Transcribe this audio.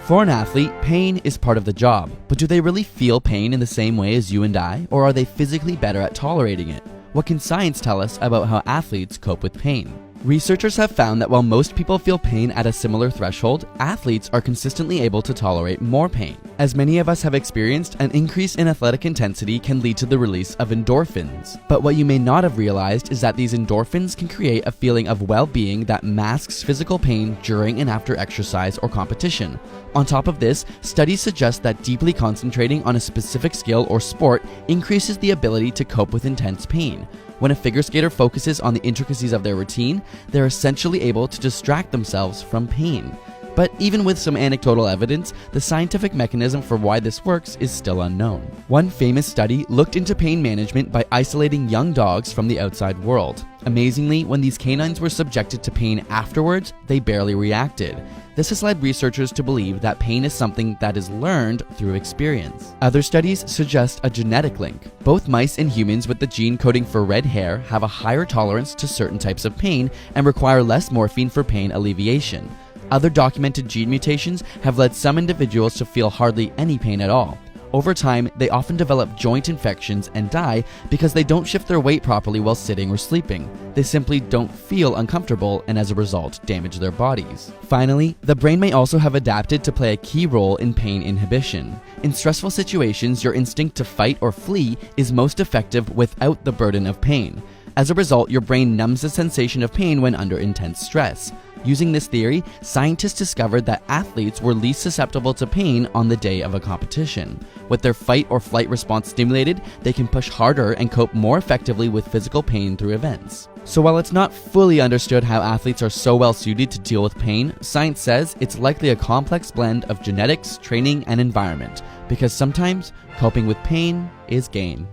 For an athlete, pain is part of the job, but do they really feel pain in the same way as you and I, or are they physically better at tolerating it? What can science tell us about how athletes cope with pain? Researchers have found that while most people feel pain at a similar threshold, athletes are consistently able to tolerate more pain. As many of us have experienced, an increase in athletic intensity can lead to the release of endorphins. But what you may not have realized is that these endorphins can create a feeling of well-being that masks physical pain during and after exercise or competition. On top of this, studies suggest that deeply concentrating on a specific skill or sport increases the ability to cope with intense pain. When a figure skater focuses on the intricacies of their routine, they're essentially able to distract themselves from pain. But even with some anecdotal evidence, the scientific mechanism for why this works is still unknown. One famous study looked into pain management by isolating young dogs from the outside world. Amazingly, when these canines were subjected to pain afterwards, they barely reacted. This has led researchers to believe that pain is something that is learned through experience. Other studies suggest a genetic link. Both mice and humans with the gene coding for red hair have a higher tolerance to certain types of pain and require less morphine for pain alleviation. Other documented gene mutations have led some individuals to feel hardly any pain at all. Over time, they often develop joint infections and die because they don't shift their weight properly while sitting or sleeping. They simply don't feel uncomfortable and as a result damage their bodies. Finally, the brain may also have adapted to play a key role in pain inhibition. In stressful situations, your instinct to fight or flee is most effective without the burden of pain. As a result, your brain numbs the sensation of pain when under intense stress. Using this theory, scientists discovered that athletes were least susceptible to pain on the day of a competition. With their fight or flight response stimulated, they can push harder and cope more effectively with physical pain through events. So while it's not fully understood how athletes are so well suited to deal with pain, science says it's likely a complex blend of genetics, training, and environment, because sometimes coping with pain is gain.